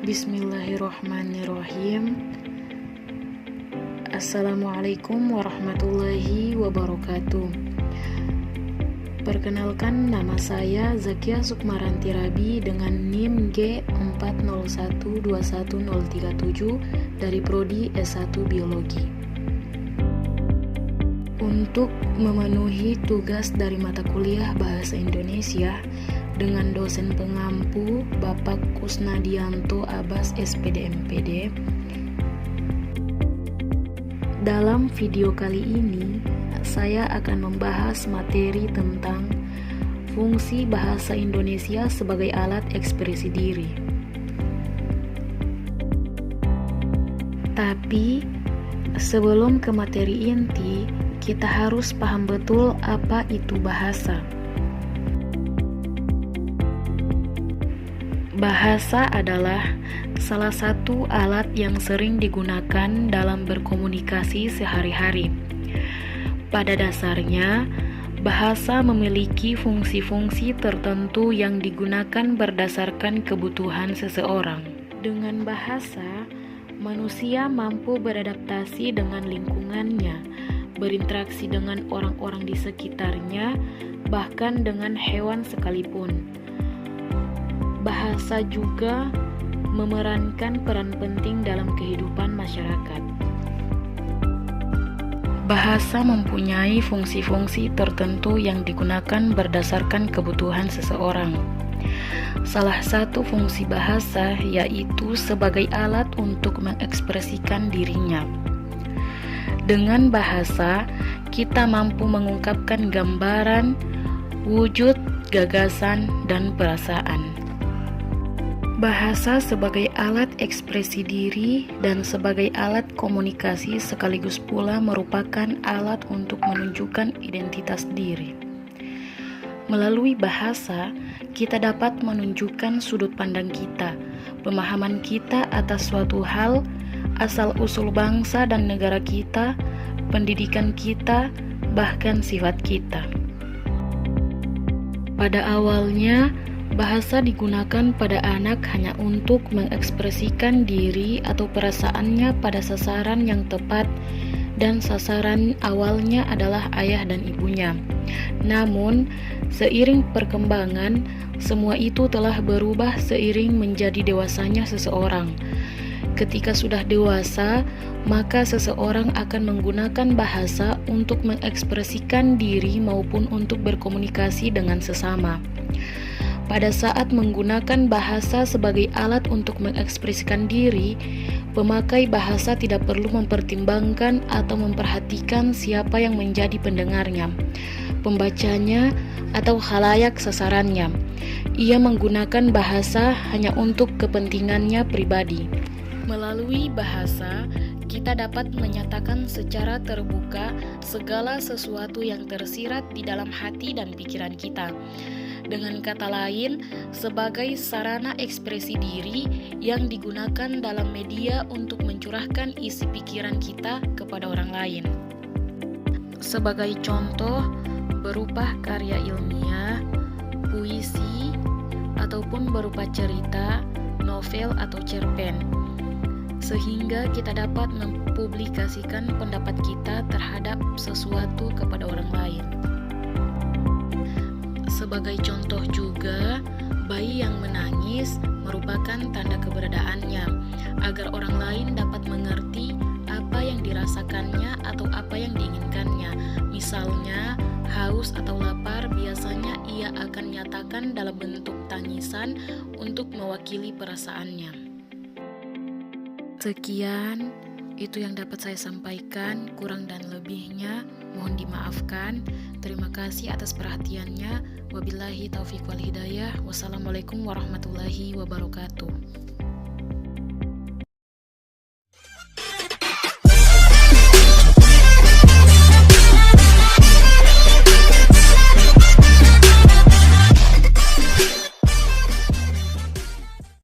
Bismillahirrohmanirrohim. Assalamualaikum warahmatullahi wabarakatuh. Perkenalkan, nama saya Zakia Sukmaranti Rabi dengan NIM G40121037 dari Prodi S1 Biologi. Untuk memenuhi tugas dari mata kuliah Bahasa Indonesia dengan dosen pengampu Bapak Kusnadianto Abbas SPD MPD. Dalam video kali ini, saya akan membahas materi tentang fungsi bahasa Indonesia sebagai alat ekspresi diri. Tapi, sebelum ke materi inti, kita harus paham betul apa itu bahasa. Bahasa adalah salah satu alat yang sering digunakan dalam berkomunikasi sehari-hari. Pada dasarnya, bahasa memiliki fungsi-fungsi tertentu yang digunakan berdasarkan kebutuhan seseorang. Dengan bahasa, manusia mampu beradaptasi dengan lingkungannya, berinteraksi dengan orang-orang di sekitarnya, bahkan dengan hewan sekalipun. Bahasa juga memerankan peran penting dalam kehidupan masyarakat. Bahasa mempunyai fungsi-fungsi tertentu yang digunakan berdasarkan kebutuhan seseorang. Salah satu fungsi bahasa yaitu sebagai alat untuk mengekspresikan dirinya. Dengan bahasa, kita mampu mengungkapkan gambaran, wujud, gagasan, dan perasaan. Bahasa sebagai alat ekspresi diri dan sebagai alat komunikasi sekaligus pula merupakan alat untuk menunjukkan identitas diri. Melalui bahasa, kita dapat menunjukkan sudut pandang kita, pemahaman kita atas suatu hal, asal-usul bangsa dan negara kita, pendidikan kita, bahkan sifat kita. Pada awalnya, bahasa digunakan pada anak hanya untuk mengekspresikan diri atau perasaannya pada sasaran yang tepat, dan sasaran awalnya adalah ayah dan ibunya. Namun, seiring perkembangan, semua itu telah berubah seiring menjadi dewasanya seseorang. Ketika sudah dewasa, maka seseorang akan menggunakan bahasa untuk mengekspresikan diri maupun untuk berkomunikasi dengan sesama. Pada saat menggunakan bahasa sebagai alat untuk mengekspresikan diri, pemakai bahasa tidak perlu mempertimbangkan atau memperhatikan siapa yang menjadi pendengarnya, pembacanya, atau khalayak sasarannya. Ia menggunakan bahasa hanya untuk kepentingannya pribadi. Melalui bahasa, kita dapat menyatakan secara terbuka segala sesuatu yang tersirat di dalam hati dan pikiran kita. Dengan kata lain, sebagai sarana ekspresi diri yang digunakan dalam media untuk mencurahkan isi pikiran kita kepada orang lain. Sebagai contoh, berupa karya ilmiah, puisi, ataupun berupa cerita, novel, atau cerpen, sehingga kita dapat mempublikasikan pendapat kita terhadap sesuatu kepada orang lain. Sebagai contoh juga, bayi yang menangis merupakan tanda keberadaannya, agar orang lain dapat mengerti apa yang dirasakannya atau apa yang diinginkannya. Misalnya, haus atau lapar biasanya ia akan nyatakan dalam bentuk tangisan untuk mewakili perasaannya. Sekian, itu yang dapat saya sampaikan, kurang dan lebihnya mohon dimaafkan. Terima kasih atas perhatiannya. Wabillahi taufiq wal hidayah. Wassalamualaikum warahmatullahi wabarakatuh.